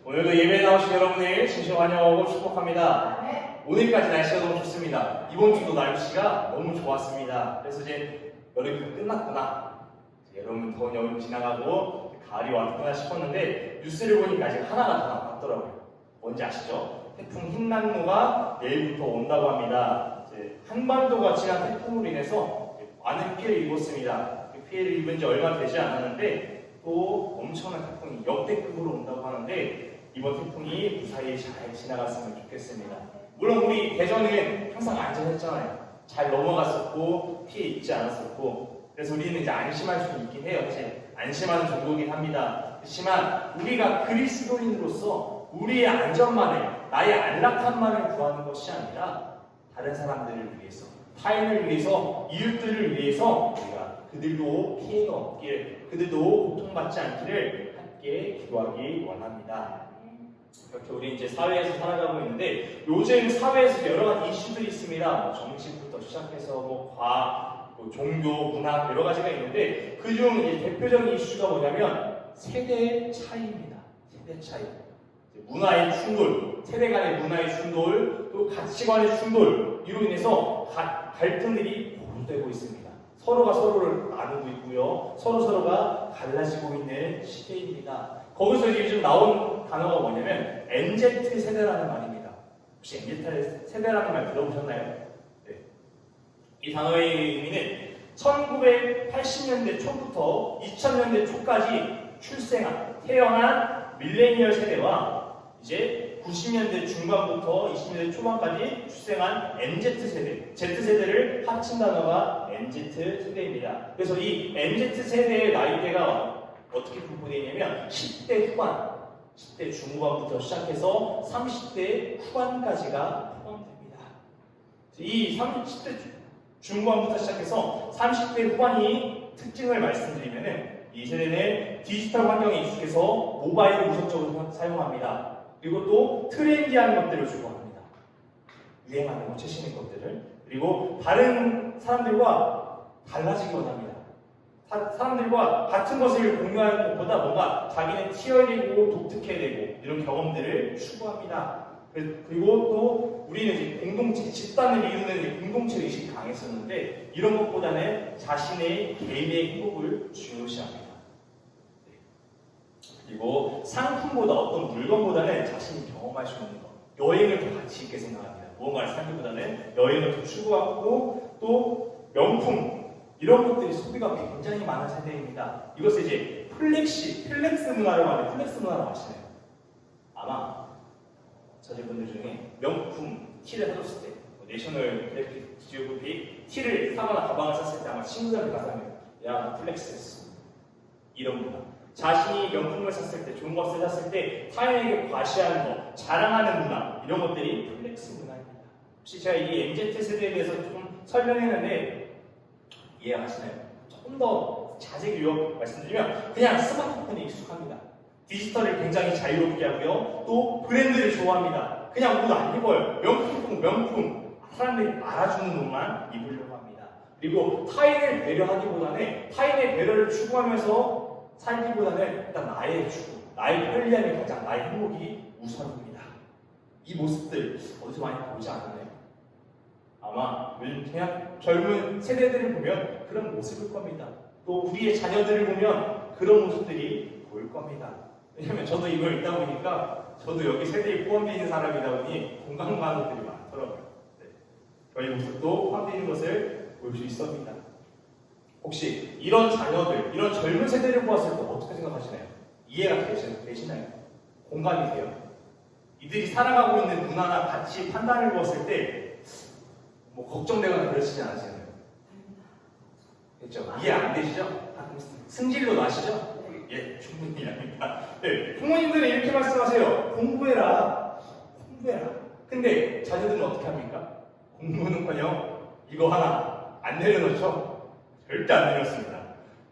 오늘도 예배 나오신 여러분을 진심 환영하고 축복합니다. 오늘까지 날씨가 너무 좋습니다. 이번 주도 날씨가 너무 좋았습니다. 그래서 이제 여름이 끝났구나. 여러분 더운 여름 지나가고 가을이 왔구나 싶었는데 뉴스를 보니까 아직 하나가 더 남았더라고요. 뭔지 아시죠? 태풍 흰남노가 내일부터 온다고 합니다. 이제 한반도가 지난 태풍으로 인해서 많은 피해를 입었습니다. 피해를 입은 지 얼마 되지 않았는데 또 엄청난 태풍이 역대급으로 온다고 하는데 이번 태풍이 무사히 잘 지나갔으면 좋겠습니다. 물론 우리 대전은 항상 안전했잖아요. 잘 넘어갔었고 피해 입지 않았었고 그래서 우리는 이제 안심할 수 있긴 해요. 사실 안심하는 정도긴 합니다. 그렇지만 우리가 그리스도인으로서 우리의 안전만을 나의 안락함만을 구하는 것이 아니라 다른 사람들을 위해서 타인을 위해서 이웃들을 위해서 우리가 그들도 피해가 없길 그들도 고통받지 않기를 함께 기도하기 원합니다. 이렇게 우리 이제 사회에서 살아가고 있는데 요즘 사회에서 여러 가지 이슈들이 있습니다. 뭐 정치부터 시작해서 뭐 과학, 뭐 종교, 문학 여러 가지가 있는데 그중 대표적인 이슈가 뭐냐면 세대 차이입니다. 세대 차이. 문화의 충돌, 세대 간의 문화의 충돌, 또 가치관의 충돌 이로 인해서 갈등들이 고조되고 있습니다. 서로가 서로를 나누고 있고요. 서로가 갈라지고 있는 시대입니다. 거기서 이제 요즘 나온 단어가 뭐냐면 MZ 세대라는 말입니다. 혹시 MZ 세대라는 말 들어보셨나요? 네. 이 단어의 의미는 1980년대 초부터 2000년대 초까지 태어난 밀레니얼 세대와 이제 90년대 중반부터 20년대 초반까지 출생한 MZ 세대, Z세대를 합친 단어가 MZ 세대입니다. 그래서 이 MZ 세대의 나이대가 어떻게 분포되어 있냐면 10대 후반, 10대 중후반부터 시작해서 30대 후반까지가 포함됩니다. 이 30대 중후반부터 시작해서 30대 후반이 특징을 말씀드리면은 이 세대는 디지털 환경에 익숙해서 모바일을 우선적으로 사용합니다. 그리고 또 트렌디한 것들을 좋아합니다. 유행하는 것, 최신의 것들을. 그리고 다른 사람들과 달라지기 원합니다. 사람들과 같은 것을 공유하는 것보다 뭔가 자기는 튀어내고 독특해야 되고 이런 경험들을 추구합니다. 그리고 또 우리는 이제 공동체, 집단을 이루는 공동체 의식이 강했었는데 이런 것보다는 자신의 개인의 행복을 중요시합니다. 그리고 상품보다 어떤 물건보다는 자신이 경험할 수 있는 것, 여행을 더 가치 있게 생각합니다. 무언가를 사기보다는 여행을 더 추구하고 또 명품 이런 것들이 소비가 굉장히 많은 세대입니다. 이것을 이제 플렉스 문화라고 하는데 플렉스 문화라고 아시나요? 아마 자제분들 중에 명품 티를 사줬을 때 내셔널 지오그래픽 티를 사거나 가방을 샀을 때 아마 친구들한테 가서 하면 야 플렉스 했어 이런 문화. 자신이 명품을 샀을 때, 좋은 것을 샀을 때 타인에게 과시하는 것, 자랑하는 문화 이런 것들이 플렉스 문화입니다. 혹시 제가 이 MZ 세대에 대해서 좀 설명했는데 이해하시나요? 조금 더 자세히 말씀드리면 그냥 스마트폰에 익숙합니다. 디지털을 굉장히 자유롭게 하고요. 또 브랜드를 좋아합니다. 그냥 옷 안 입어요. 명품. 사람들이 알아주는 옷만 입으려고 합니다. 그리고 타인을 배려하기보다는 타인의 배려를 추구하면서 살기보다는 일단 나의 추구, 나의 편리함이 가장 나의 행복이 우선입니다. 이 모습들 어디서 많이 보지 않았나요? 아마 요즘 그냥 젊은 세대들을 보면 그런 모습일 겁니다. 또 우리의 자녀들을 보면 그런 모습들이 보일 겁니다. 왜냐면 저도 이걸 읽다 보니까 저도 여기 세대에 포함되어 있는 사람이다 보니 공감 가는 것들이 많더라고요. 네. 저희 모습도 포함되어 있는 것을 볼 수 있습니다. 혹시 이런 자녀들, 이런 젊은 세대를 보았을 때 어떻게 생각하시나요? 이해가 되시나요? 공감이 돼요? 이들이 살아가고 있는 문화나 가치, 판단을 보았을 때 뭐 걱정되거나 그러시지 않으시나요? 그렇죠? 이해 안 되시죠? 승질로 나시죠? 예, 충분히 이해합니다. 네, 부모님들은 이렇게 말씀하세요. 공부해라. 근데 자녀들은 어떻게 합니까? 공부는커녕 이거 하나 안 내려놓죠? 절대 안 내렸습니다.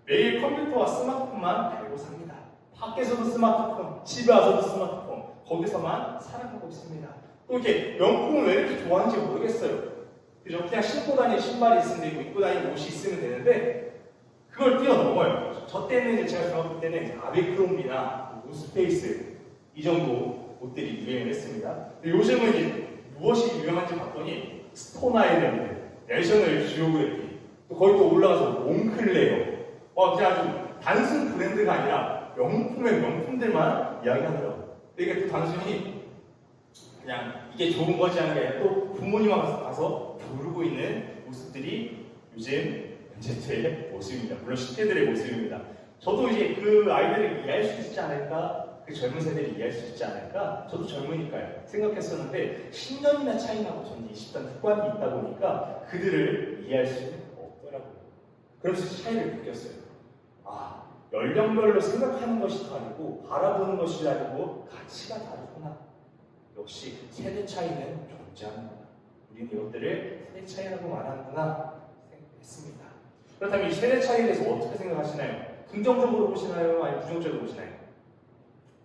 매일 컴퓨터와 스마트폰만 달고 삽니다. 밖에서도 스마트폰, 집에 와서도 스마트폰, 거기서만 살아가고 있습니다. 또 이렇게 명품을 왜 이렇게 좋아하는지 모르겠어요. 그죠? 그냥 신고 다니는 신발이 있으면 되고 입고 다니는 옷이 있으면 되는데 그걸 뛰어넘어요. 저 때는 제가 중학교 때는 아베크롬비나 노스페이스 이 정도 옷들이 유행을 했습니다. 요즘은 이제 무엇이 유행한지 봤더니 스톤 아일랜드, 내셔널 지오그래피, 또 거기 또 올라가서 몽클레어, 그냥 아주 단순 브랜드가 아니라 명품의 명품들만 이야기하더라고요. 이게 또 단순히 그냥 이게 좋은 거지 하는 게 아니라 또 부모님하고 가서 겨루고 있는 모습들이 요즘 현재의 모습입니다. 물론 10대들의 모습입니다. 저도 이제 그 아이들을 이해할 수 있지 않을까, 그 젊은 세대를 이해할 수 있지 않을까, 저도 젊으니까요 생각했었는데 10년이나 차이 나고 저는 20대 후반이 있다 보니까 그들을 이해할 수는 없더라고요. 그러면서 차이를 느꼈어요. 연령별로 생각하는 것이 다르고 바라보는 것이 다르고 가치가 다르구나. 역시 세대 차이는 존재하는구나. 우리는 이것들을 세대 차이라고 말하는구나 생각했습니다. 그렇다면 이 세대 차이에 대해서 어떻게 생각하시나요? 긍정적으로 보시나요? 아니면 부정적으로 보시나요?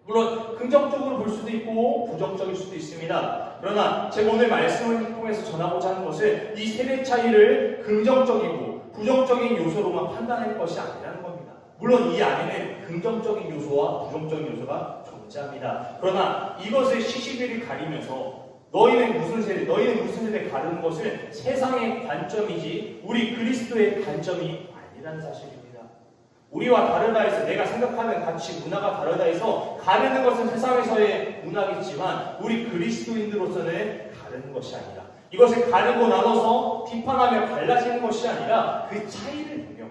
물론 긍정적으로 볼 수도 있고 부정적일 수도 있습니다. 그러나 제가 오늘 말씀을 통해서 전하고자 하는 것은 이 세대 차이를 긍정적이고 부정적인 요소로만 판단할 것이 아니라는 겁니다. 물론 이 안에는 긍정적인 요소와 부정적인 요소가 존재합니다. 그러나 이것을 시시비를 가리면서 너희는 무슨 세대 가르는 것은 세상의 관점이지 우리 그리스도의 관점이 아니라는 사실입니다. 우리와 다르다 해서 내가 생각하는 가치, 문화가 다르다 해서 가르는 것은 세상에서의 문화겠지만 우리 그리스도인들로서는 가르는 것이 아니라 이것을 가르고 나눠서 비판하며 갈라지는 것이 아니라 그 차이를 보며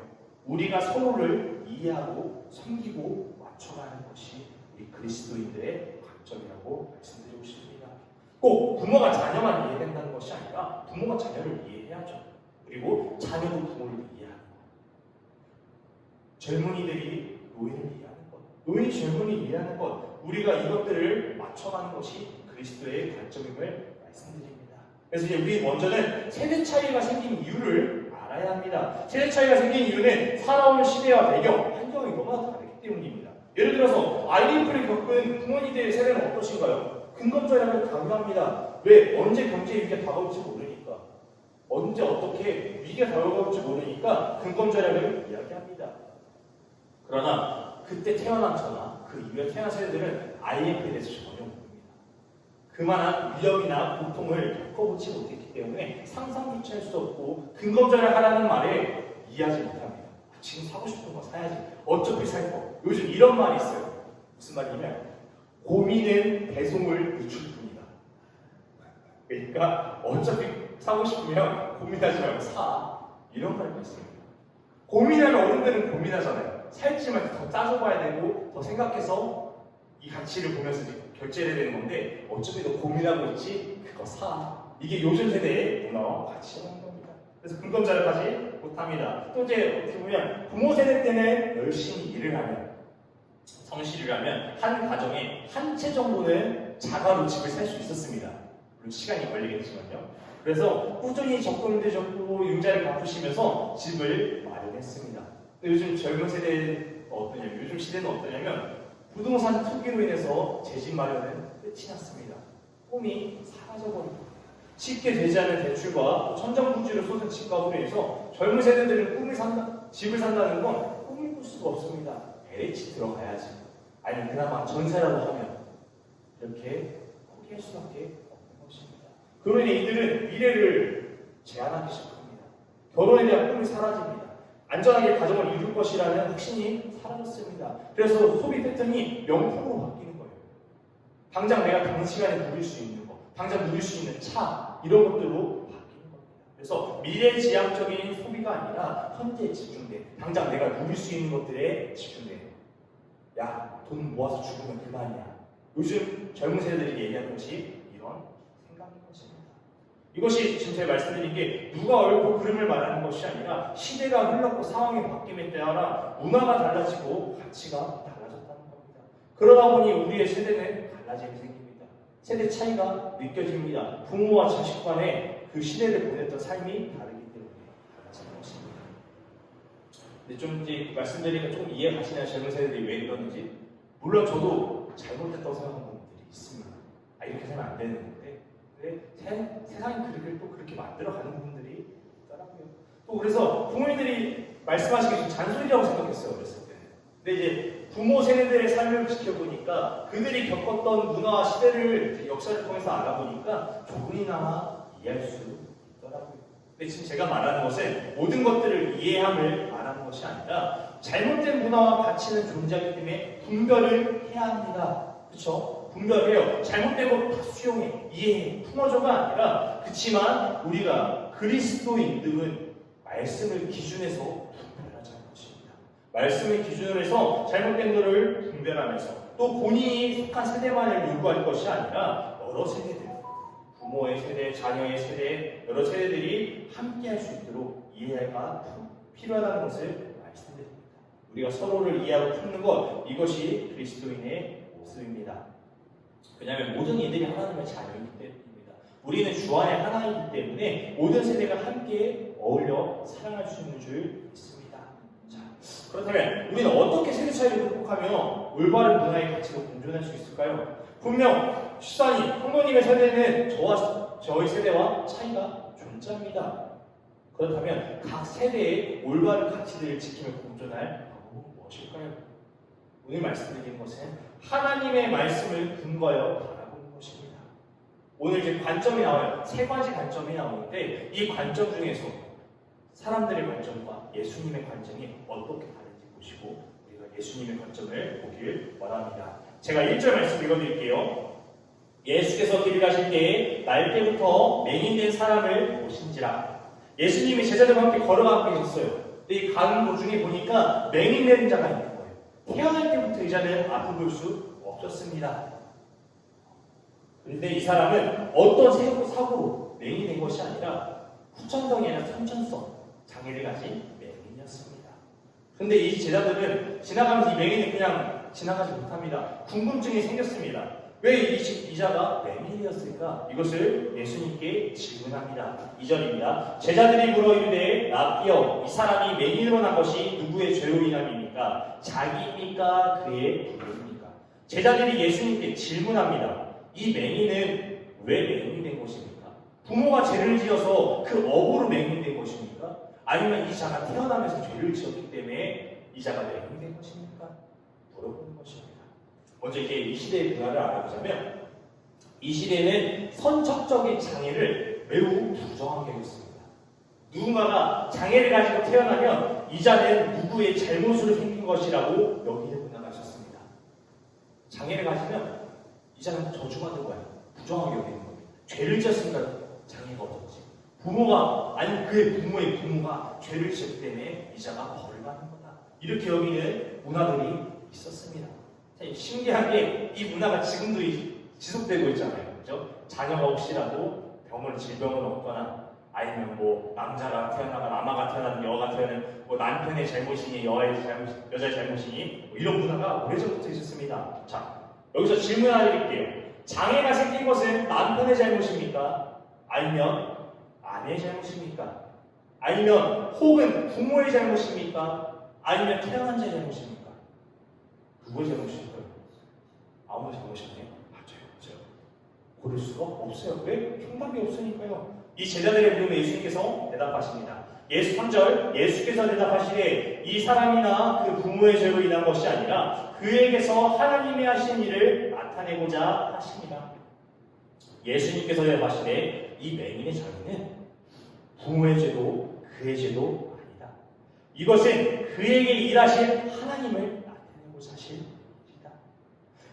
우리가 서로를 이해하고 섬기고 맞춰가는 것이 우리 그리스도인들의 관점이라고 말씀드리고 싶습니다. 꼭 부모가 자녀만 이해된다는 것이 아니라 부모가 자녀를 이해해야죠. 그리고 자녀도 부모를 이해하는 것. 젊은이들이 노인을 이해하는 것, 노인이 젊은이 이해하는 것, 우리가 이것들을 맞춰가는 것이 그리스도의 관점임을 말씀드립니다. 그래서 이제 우리 먼저는 세대 차이가 생긴 이유를 알아야 합니다. 세대 차이가 생긴 이유는 살아온 시대와 배경, 환경이 너무나 다르기 때문입니다. 예를 들어서 IMF를 겪은 부모님들의 세대는 어떠신가요? 근검절약을 강요합니다. 왜? 언제 경제 위기가 다가올지 모르니까. 언제 어떻게 위기가 다가올지 모르니까 근검절약을 이야기합니다. 그러나 그때 태어난 저나 그 이후에 태어난 세대들은 IMF에 대해서 전혀 모릅니다. 그만한 위험이나 고통을 겪어보지 못했기 때문에 상상조차 할 수 없고 근검절약하라는 말에 이해하지 못합니다. 지금 사고 싶은 거 사야지. 어차피 살 거. 요즘 이런 말이 있어요. 무슨 말이냐면 고민은 배송을 늦출 뿐이다. 그러니까 어차피 사고 싶으면 고민하지 말고 사. 이런 말이 있습니다. 고민하는 어른들은 고민하잖아요. 살지만 더 따져봐야 되고 더 생각해서 이 가치를 보면서 결제를 해야 되는 건데 어차피 너 고민하고 있지? 그거 사. 이게 요즘 세대의 문화와 가치라는 겁니다. 그래서 근검절약하지 못합니다. 또 이제 어떻게 보면 부모 세대 때는 열심히 일을 하면 성실을 하면 한 가정에 한 채 정도는 자가로 집을 살 수 있었습니다. 물론 시간이 걸리겠지만요. 그래서 꾸준히 적금도 적고 융자를 갚으시면서 집을 마련했습니다. 요즘 젊은 세대는 어떠냐면, 요즘 시대는 어떠냐면 부동산 투기로 인해서 제 집 마련은 끝이 났습니다. 꿈이 사라져버립니다. 쉽게 되지 않는 대출과 천정부지를 쏟은 집값으로 인해서 젊은 세대들은 집을 산다는 건 꿈을 꿀 수가 없습니다. LH 들어가야지. 아니면 그나마 전세라도 하면 이렇게 포기할 수밖에 없는 것입니다. 그러니 이들은 미래를 제한하기 시작합니다. 결혼에 대한 꿈이 사라집니다. 안전하게 가정을 이룰 것이라는 확신이 사라졌습니다. 그래서 소비 패턴이 명품으로 바뀌는 거예요. 당장 내가 단시간에 누릴 수 있는 거, 당장 누릴 수 있는 차, 이런 것들로 바뀌는 겁니다. 그래서 미래지향적인 소비가 아니라 현재에 집중돼. 당장 내가 누릴 수 있는 것들에 집중돼. 야, 돈 모아서 죽으면 그만이야. 요즘 젊은 세대들이 얘기하는 것이 이런 생각인 것입니다. 이것이 지금 제가 말씀드린 게 누가 옳고 그름을 말하는 것이 아니라 시대가 흘렀고 상황이 바뀜에 따라 문화가 달라지고 가치가 달라졌다는 겁니다. 그러다 보니 우리의 세대는 갈라짐이 생깁니다. 세대 차이가 느껴집니다. 부모와 자식 간에 그 시대를 보냈던 삶이 다르기 때문에 달라지는 것입니다. 근데 좀 이제 말씀드리니까 조금 이해 가시나요? 젊은 세대들이 왜 이러는지. 물론 저도 잘못했다고 생각하는 부분들이 있습니다. 이렇게 하면 안 되는 건데. 세상이 그렇게 또 그렇게 만들어가는 부분들이 있더라고요. 또 그래서 부모님들이 말씀하시기 좀 잔소리라고 생각했어요. 어렸을 때. 근데 이제 부모 세대들의 삶을 지켜보니까 그들이 겪었던 문화와 시대를 역사를 통해서 알아보니까 조금이나마 이해할 수 있더라고요. 근데 지금 제가 말하는 것은 모든 것들을 이해함을 말하는 것이 아니라 잘못된 문화와 가치는 존재하기 때문에 분별을 해야 합니다. 그렇죠? 분별해요. 잘못된 것 다 수용해, 이해해, 품어줘가 아니라 그렇지만 우리가 그리스도인들은 말씀을 기준해서 분별하자는 것입니다. 말씀을 기준으로 해서 잘못된 것을 분별하면서 또 본인이 속한 세대만을 요구할 것이 아니라 여러 세대들, 부모의 세대, 자녀의 세대, 여러 세대들이 함께할 수 있도록 이해가 필요하다는 것을 말씀드립니다. 우리가 서로를 이해하고 품는 것, 이것이 그리스도인의 모습입니다. 왜냐하면 모든 이들이 하나님의 자녀이기 때문입니다. 우리는 주 안에 하나이기 때문에 모든 세대가 함께 어울려 사랑할 수 있는 줄 믿습니다. 자, 그렇다면 우리는 어떻게 세대 차이를 극복하며 올바른 문화의 가치로 공존할 수 있을까요? 분명 시사님, 성도님의 세대는 저희 세대와 차이가 존재합니다. 그렇다면 각 세대의 올바른 가치들을 지키며 공존할 방법은 무엇일까요? 오늘 말씀드린 것은 하나님의 말씀을 근거하여 바라보는 것입니다. 오늘 이제 관점이 나와요. 세 가지 관점이 나오는데 이 관점 중에서 사람들의 관점과 예수님의 관점이 어떻게 다른지 보시고 우리가 예수님의 관점을 보길 원합니다. 제가 1절 말씀 읽어드릴게요. 예수께서 길 가실 때에 날때부터 맹인된 사람을 보신지라. 예수님이 제자들과 함께 걸어가고 계셨어요. 근데 이 가는 도중에 보니까 맹인된 자가 있는 거예요. 태어날 때부터 이 자는 앞을 볼 수 없었습니다. 그런데 이 사람은 어떤 사고로 맹인된 것이 아니라 후천성이 아니라 선천성 장애를 가진 맹인이었습니다. 그런데 이 제자들은 지나가면서 이 맹인은 그냥 지나가지 못합니다. 궁금증이 생겼습니다. 왜 이 자가 맹인이었을까? 이것을 예수님께 질문합니다. 2절입니다. 제자들이 물어 이르되 라삐여, 이 사람이 맹인으로 난 것이 누구의 죄로 인함입니까? 자기입니까? 그의 부모입니까? 제자들이 예수님께 질문합니다. 이 맹인은 왜 맹인이 된 것입니까? 부모가 죄를 지어서 그 업으로 맹인이 된 것입니까? 아니면 이 자가 태어나면서 죄를 지었기 때문에 이 자가 맹인이 된 것입니까? 물어보는 것입니다. 먼저 이제 이 시대의 문화를 알아보자면 이 시대는 선척적인 장애를 매우 부정하게 했습니다. 누군가가 장애를 가지고 태어나면 이 자는 누구의 잘못으로 생긴 것이라고 여기는 문화가 있었습니다. 장애를 가지면 이 자는 저주받은 거예요. 부정하게 여기는 겁니다. 죄를 지었으니까 장애가 없었지. 부모가 아니면 그의 부모의 부모가 죄를 지었기 때문에 이 자가 벌을 받는 거다. 이렇게 여기는 문화들이 있었습니다. 신기하게 이 문화가 지금도 지속되고 있잖아요. 그죠? 자녀가 혹시라도 질병을 얻거나 아니면 뭐 남자가 태어나가 남아가 태어나든 여가 태어나는 뭐 남편의 잘못이니 여자의 잘못이니 뭐 이런 문화가 오래전부터 있었습니다. 자, 여기서 질문 하나 드릴게요. 장애가 생긴 것은 남편의 잘못입니까? 아니면 아내의 잘못입니까? 아니면 혹은 부모의 잘못입니까? 아니면 태어난 자의 잘못입니까? 누구의 잘못일까요? 아무도 잘못이 아니에요? 맞아요. 고를 수가 없어요. 왜? 형밖에 없으니까요. 이 제자들의 물음에 예수님께서 대답하십니다. 3절 예수께서 대답하시되 이 사람이나 그 부모의 죄로 인한 것이 아니라 그에게서 하나님이 하신 일을 나타내고자 하십니다. 예수님께서 대답하시되 이 맹인의 장애는 부모의 죄도 그의 죄도 아니다. 이것은 그에게 일하신 하나님을 사실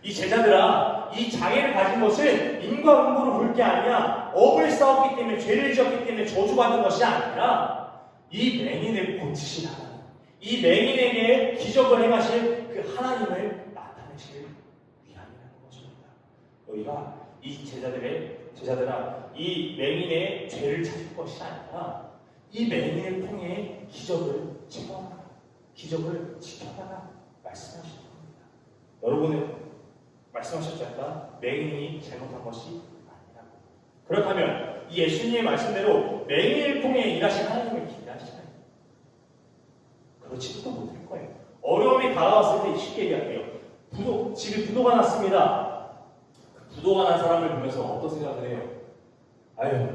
이 제자들아, 이 장애를 가진 것은 인과응보로 볼 게 아니야. 업을 쌓았기 때문에, 죄를 지었기 때문에 저주받은 것이 아니라 이 맹인을 고치신 하나님, 이 맹인에게 기적을 행하실 그 하나님을 나타내실 위함이라는 것입니다. 너희가 이 제자들아, 이 맹인의 죄를 찾을 것이 아니라 이 맹인을 통해 기적을 체험하라, 기적을 지켜가라 말씀하시는 겁니다. 여러분은 말씀하셨지 않까? 맹인이 잘못한 것이 아니라고. 그렇다면 이 예수님의 말씀대로 맹인을 통해 일하신 하나님을 기대하시나요? 그렇지도 못할 거예요. 어려움이 다가왔을 때 쉽게 얘기할게요. 집에 부도가 났습니다. 부도가 난 사람을 보면서 어떤 생각을 해요? 아유,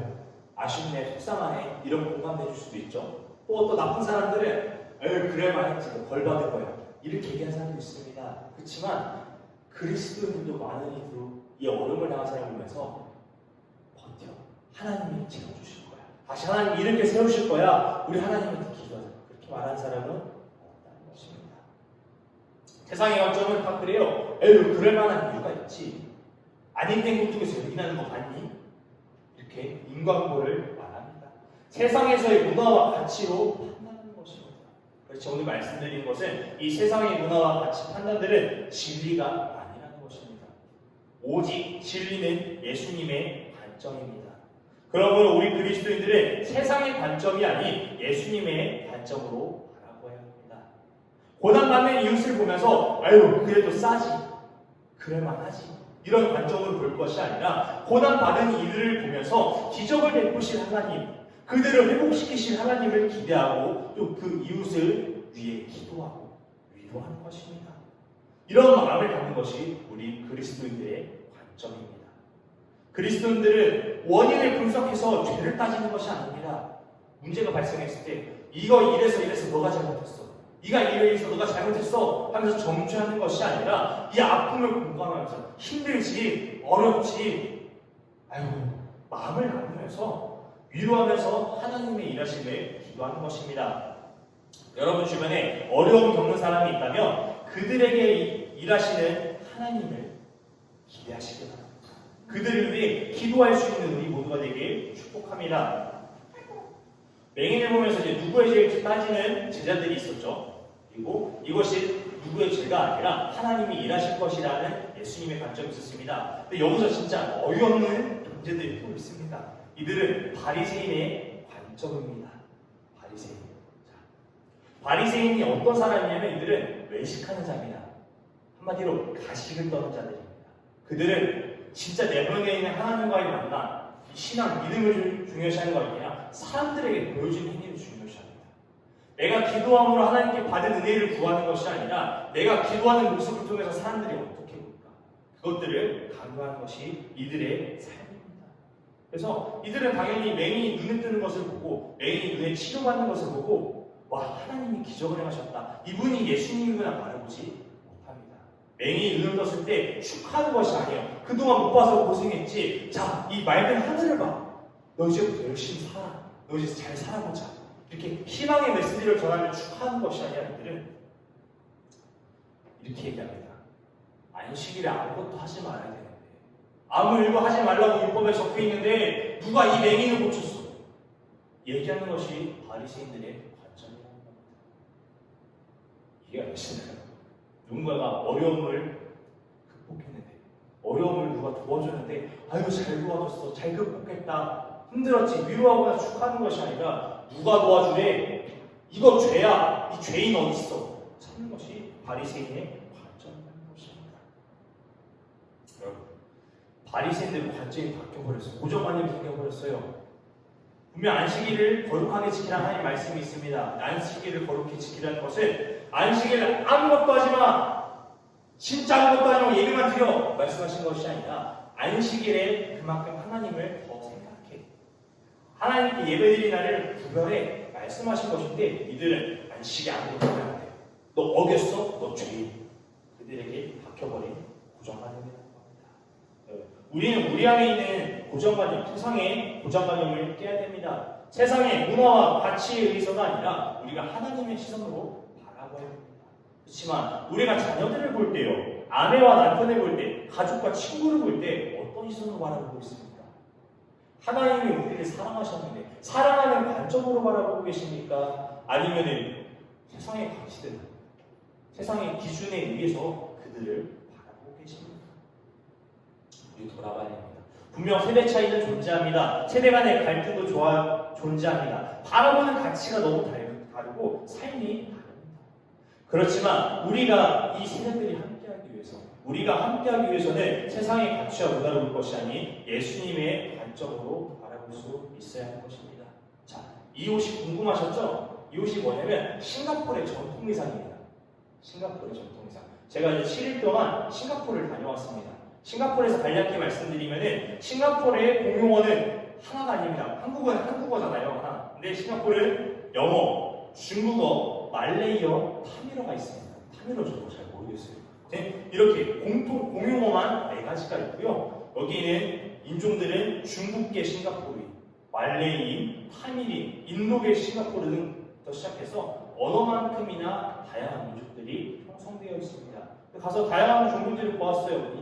아쉽네, 속상하네, 이런 공감해 줄 수도 있죠. 또 나쁜 사람들은 그럴만 했지, 벌 받을 거야, 이렇게 얘기하는 사람도 있습니다. 그렇지만 그리스도인들도 많은 이들로 이 어려움을 당한 사람을 보면서 버텨. 하나님이 채워주실 거야. 다시 하나님이 이렇게 세우실 거야. 우리 하나님한테 기도하자. 그렇게 말하는 사람은 없다는 것입니다. 세상의 관점은 다 그래요. 에휴, 그럴 만한 이유가 있지. 아닌 땡 쪽에서 여기 나는 거 봤니? 이렇게 인과응보를 말합니다. 세상에서의 문화와 가치로 판단하는 것입니다. 그렇죠. 오늘 말씀드린 것은 이 세상의 문화와 가치 판단들은 진리가 아니라는 것입니다. 오직 진리는 예수님의 관점입니다. 그러므로 우리 그리스도인들은 세상의 관점이 아닌 예수님의 관점으로 바라봐야 합니다. 고난받는 이웃을 보면서 아유 그래도 싸지, 그럴만하지 이런 관점으로 볼 것이 아니라 고난받은 이들을 보면서 기적을 베푸실 하나님, 그들을 회복시키실 하나님을 기대하고 또 그 이웃을 위해 기도하고 위로하는 것입니다. 이런 마음을 갖는 것이 우리 그리스도인들의 관점입니다. 그리스도인들은 원인을 분석해서 죄를 따지는 것이 아닙니다. 문제가 발생했을 때 이거 이래서 너가 잘못했어. 네가 이래서 너가 잘못했어 하면서 정죄하는 것이 아니라 이 아픔을 공감하면서 힘들지, 어렵지, 아유 마음을 나누면서 위로하면서 하나님의 일하심을 기도하는 것입니다. 여러분 주변에 어려움 겪는 사람이 있다면 그들에게 일하시는 하나님을 기대하시기 바랍니다. 그들을 위해 기도할 수 있는 우리 모두가 되길 축복합니다. 맹인을 보면서 이제 누구의 죄를 따지는 제자들이 있었죠. 그리고 이것이 누구의 죄가 아니라 하나님이 일하실 것이라는 예수님의 관점이 있었습니다. 근데 여기서 진짜 어이없는 존재들이 또 있습니다. 이들은 바리새인의 관점입니다. 바리새인. 바리새인이 어떤 사람이냐면 이들은 외식하는 자입니다. 한마디로 가식을 떠는 자들입니다. 그들은 진짜 내면에 있는 하나님과의 만남, 신앙, 믿음을 중요시하는 것이 아니라 사람들에게 보여주는 행위를 중요시합니다. 내가 기도함으로 하나님께 받은 은혜를 구하는 것이 아니라 내가 기도하는 모습을 통해서 사람들이 어떻게 볼까? 그것들을 강조하는 것이 이들의 삶입니다. 그래서 이들은 당연히 맹인이 눈에 뜨는 것을 보고 맹인이 눈에 치료받는 것을 보고 와 하나님이 기적을 행하셨다. 이분이 예수님이구나 바라보지 못합니다. 맹인이 눈을 떴을 때 축하하는 것이 아니에요. 그동안 못 봐서 고생했지. 자, 이 맑은 하늘을 봐. 너 이제부터 열심히 살아. 너 이제 잘 살아보자. 이렇게 희망의 메시지를 전하며 축하하는 것이 아니라 이들은 이렇게 얘기합니다. 안식일에 아무것도 하지 말아야 되는데 아무 일도 하지 말라고 율법에 적혀 있는데 누가 이 맹인을 고쳤어? 얘기하는 것이 바리새인들의 관점이라는 겁니다. 이해가 되시나요? 누군가가 어려움을 극복했는데 어려움을 누가 도와줬는데 아유 잘 도와줬어, 잘 극복했다, 힘들었지 위로하거나 축하하는 것이 아니라 누가 도와주래? 이거 죄야. 이 죄인 어디 있어? 찾는 것이 바리새인의 관점이라는 것입니다. 여러분, 바리새인들의 관점이 바뀌어버렸어요. 고정관념이 바뀌어버렸어요. 분명 안식일을 거룩하게 지키라는 하나님의 말씀이 있습니다. 안식일을 거룩히 지키라는 것은 안식일을 아무것도 하지 마, 진짜 아무것도 하지 마 예배만 드려 말씀하신 것이 아니라 안식일에 그만큼 하나님을 더 생각해 하나님께 예배드린 날을 구별해 말씀하신 것인데 이들은 안식에 아무것도 하면 안 돼. 너 어겼어? 너 죄인. 그들에게 박혀버린 고정관념이라는 겁니다. 우리는 우리 안에 있는 고정관념, 세상의 고정관념을 깨야 됩니다. 세상의 문화와 가치에 의해서가 아니라 우리가 하나님의 시선으로 바라봐야 됩니다. 그렇지만 우리가 자녀들을 볼 때요, 아내와 남편을 볼 때, 가족과 친구를 볼 때 어떤 시선으로 바라보고 있습니까? 하나님이 우리를 사랑하셨는데 사랑하는 관점으로 바라보고 계십니까? 아니면 세상의 가치들, 세상의 기준에 의해서 그들을 바라보고 계십니까? 우리 돌아봐야 됩니다. 분명 세대 차이는 존재합니다. 세대 간의 갈등도 존재합니다. 바라보는 가치가 너무 다르고 삶이 다릅니다. 그렇지만 우리가 이 세대들이 함께하기 위해서, 우리가 함께하기 위해서는 세상의 가치와 문화를 볼 것이 아닌 예수님의 관점으로 바라볼 수 있어야 하는 것입니다. 자, 이 옷이 궁금하셨죠? 이 옷이 뭐냐면 싱가포르의 전통 의상입니다. 싱가포르의 전통 의상. 제가 이제 7일 동안 싱가포르를 다녀왔습니다. 싱가포르에서 간략히 말씀드리면은 싱가포르의 공용어는 하나가 아닙니다. 한국어는 한국어잖아요. 하나. 근데 싱가포르는 영어, 중국어, 말레이어, 타밀어가 있습니다. 하늘어 저도 잘 모르겠어요. 이렇게 공용어만 4가지가 있고요. 여기는 인종들은 중국계 싱가포르인, 말레이인, 타밀인, 인도계 싱가포르 등부터 시작해서 언어만큼이나 다양한 민족들이 형성되어 있습니다. 가서 다양한 종교들을 보았어요.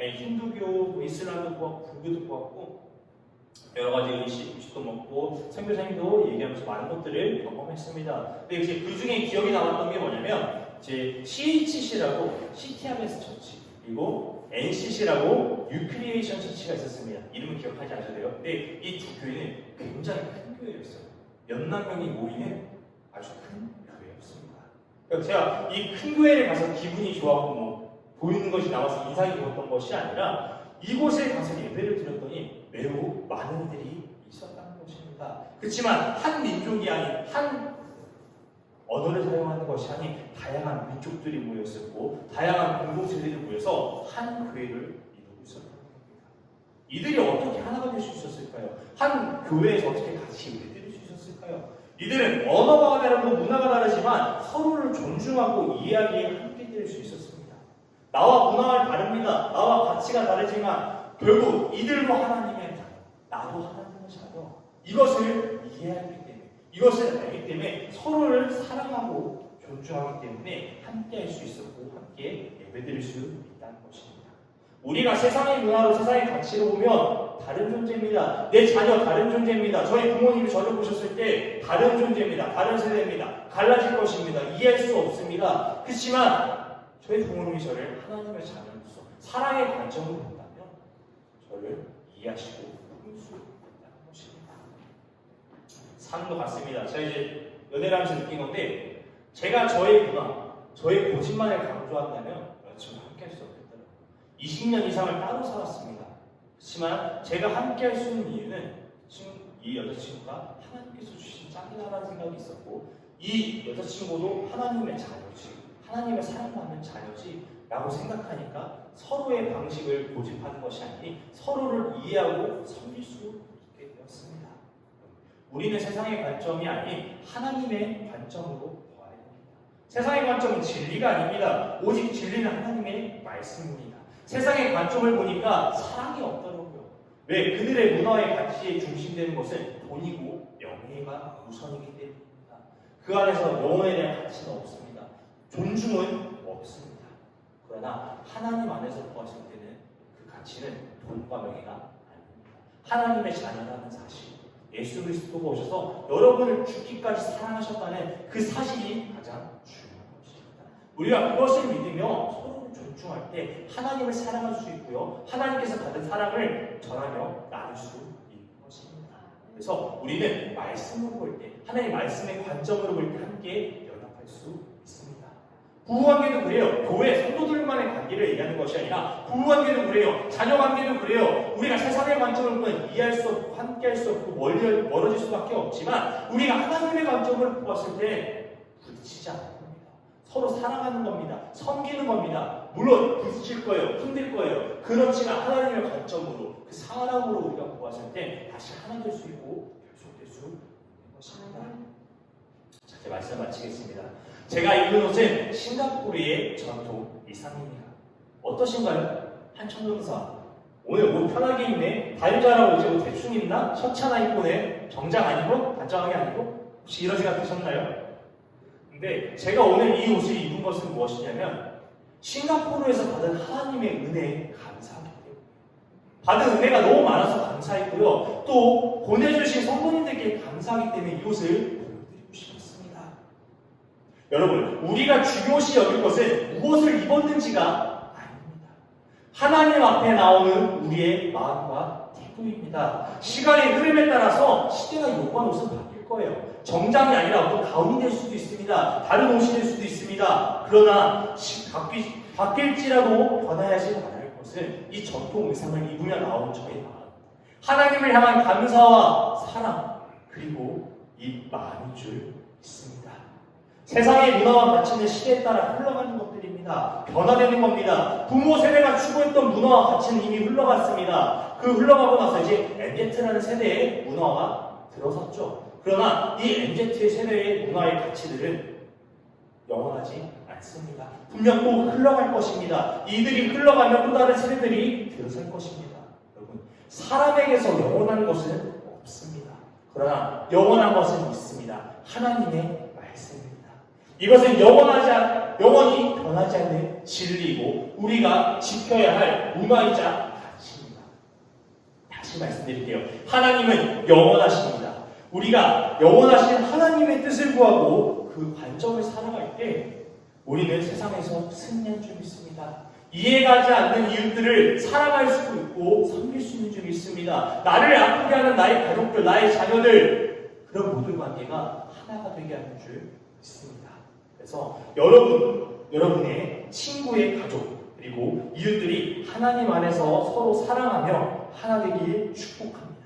힌두교, 이슬람도 보았고, 불교도 보았고, 여러 가지 음식도 먹고, 선교사님도 얘기하면서 많은 것들을 경험했습니다. 근데 이제 그 중에 기억이 남았던 게 뭐냐면, 제 CHC라고 CTMS 처치, 그리고 NCC라고 뉴크리에이션 처치가 있었습니다. 이름은 기억하지 않으셔도 돼요. 근데 이 두 교회는 굉장히 큰 교회였어요. 몇만 명이 모이는 아주 큰 교회였습니다. 그러니까 제가 이 큰 교회를 가서 기분이 좋았고 뭐 보이는 것이 나와서 인상이 좋았던 것이 아니라 이곳에 가서 예배를 드렸더니 매우 많은 이들이 있었다는 것입니다. 그렇지만 한 민족이 아닌 한 언어를 사용하는 것이 아닌 다양한 민족들이 모였었고 다양한 공동체들이 모여서 한 교회를 이루고 있었다는 겁니다. 이들이 어떻게 하나가 될 수 있었을까요? 한 교회에서 어떻게 같이 예배드릴 수 있었을까요? 이들은 언어가 다르고 문화가 다르지만 서로를 존중하고 이해하기에 함께 될 수 있었습니다. 나와 문화가 다릅니다. 나와 가치가 다르지만 결국 이들도 하나님의 나도 하나님의 자녀 이것을 이해하기 때문에 이것을 알기 때문에 서로를 사랑하고 존중하기 때문에 함께 할 수 있었고 함께 예배드릴 수 있다는 것입니다. 우리가 세상의 문화로 세상의 가치로 보면 다른 존재입니다. 내 자녀 다른 존재입니다. 저희 부모님이 저를 보셨을 때 다른 존재입니다. 다른 세대입니다. 갈라질 것입니다. 이해할 수 없습니다. 그렇지만 저희 부모님이 저를 하나님의 자녀로서 사랑의 관점으로 본다면 저를 이해하시고 볼 수 있다는 것입니다. 삶도 같습니다. 제가 이제 연애를 하면서 느낀 건데 제가 저의 문화, 저의 거짓말을 강조한다면 여자친구와 함께 할 수 없겠더라고요. 20년 이상을 따로 살았습니다. 그렇지만 제가 함께 할 수 있는 이유는 지금 이 여자친구가 하나님께서 주신 짝이다라는 생각이 있었고 이 여자친구도 하나님의 자녀지, 하나님의 사랑받는 자녀지 라고 생각하니까 서로의 방식을 고집하는 것이 아니니 서로를 이해하고 섬길 수 있게 되었습니다. 우리는 세상의 관점이 아닌 하나님의 관점으로 보아야 됩니다. 세상의 관점은 진리가 아닙니다. 오직 진리는 하나님의 말씀입니다. 세상의 관점을 보니까 사랑이 없더라고요. 왜? 그들의 문화의 가치에 중심되는 것은 돈이고 명예가 우선이기 때문입니다. 그 안에서 영혼에 대한 가치는 없습니다. 존중은 없습니다. 그러나 하나님 안에서 보았을 때는 그 가치는 돈과 명예가 아닙니다. 하나님의 자녀라는 사실, 예수 그리스도가 오셔서 여러분을 죽기까지 사랑하셨다는 그 사실이 가장 중요한 것입니다. 우리가 그것을 믿으며 서로를 존중할 때 하나님을 사랑할 수 있고요. 하나님께서 받은 사랑을 전하며 나눌 수 있는 것입니다. 그래서 우리는 말씀으로 볼 때, 하나님의 말씀의 관점으로 볼 때 함께 연합할 수 있습니다. 부부관계도 그래요. 교회 성도들만의 관계를 얘기하는 것이 아니라 부부관계도 그래요. 자녀관계도 그래요. 우리가 세상의 관점을 보면 이해할 수 없고 함께할 수 없고 멀어질 수밖에 없지만 우리가 하나님의 관점을 보았을 때 부딪히지 않는 겁니다. 서로 사랑하는 겁니다. 섬기는 겁니다. 물론 부딪힐 거예요. 힘들 거예요. 그렇지만 하나님의 관점으로 그 사랑으로 우리가 보았을 때 다시 하나 될 수 있고 결속될 수 있는 것입니다. 자, 제 말씀 마치겠습니다. 제가 입은 옷은 싱가포르의 전통 의상입니다. 어떠신가요? 한 청년사 오늘 옷 편하게 입네. 다유자라고 이제 옷 대충 입나? 셔츠 하나 입고네. 정장 아니고? 단정하게 아니고? 혹시 이런 생각 드셨나요? 근데 제가 오늘 이 옷을 입은 것은 무엇이냐면 싱가포르에서 받은 하나님의 은혜에 감사하기 때문에 받은 은혜가 너무 많아서 감사했고요. 또 보내주신 성도님들께 감사하기 때문에 이 옷을 보여드리고 싶습니다. 여러분, 우리가 중요시 여길 것은 무엇을 입었는지가 아닙니다. 하나님 앞에 나오는 우리의 마음과 태도입니다. 시간의 흐름에 따라서 시대가 요구한 옷은 바뀔 거예요. 정장이 아니라 어떤 가운이 될 수도 있습니다. 다른 옷이 될 수도 있습니다. 그러나 바뀔지라도 변화하지 않을 것은 이 전통 의상을 입으며 나오는 저의 마음, 하나님을 향한 감사와 사랑, 그리고 이 마음인 줄 믿습니다. 세상의 문화와 가치는 시대에 따라 흘러가는 것들입니다. 변화되는 겁니다. 부모 세대가 추구했던 문화와 가치는 이미 흘러갔습니다. 그 흘러가고 나서 이제 MZ라는 세대의 문화가 들어섰죠. 그러나 이 MZ의 세대의 문화의 가치들은 영원하지 않습니다. 않습니다. 분명 또 흘러갈 것입니다. 이들이 흘러가면 또 다른 세대들이 들어설 것입니다. 여러분, 사람에게서 영원한 것은 없습니다. 그러나 영원한 것은 있습니다. 하나님의 말씀입니다. 이것은 영원히 변하지 않는 진리이고 우리가 지켜야 할 문화이자 가치입니다. 다시 말씀드릴게요. 하나님은 영원하십니다. 우리가 영원하신 하나님의 뜻을 구하고 그 관점을 살아갈 때 우리는 세상에서 승리한 줄 믿습니다. 이해가지 않는 이웃들을 사랑할 수 있고 섬길 수 있는 줄 믿습니다. 나를 아프게 하는 나의 가족들, 나의 자녀들, 그런 모든 관계가 하나가 되게 하는 줄 믿습니다. 그래서 여러분의 친구의 가족, 그리고 이웃들이 하나님 안에서 서로 사랑하며 하나 되길 축복합니다.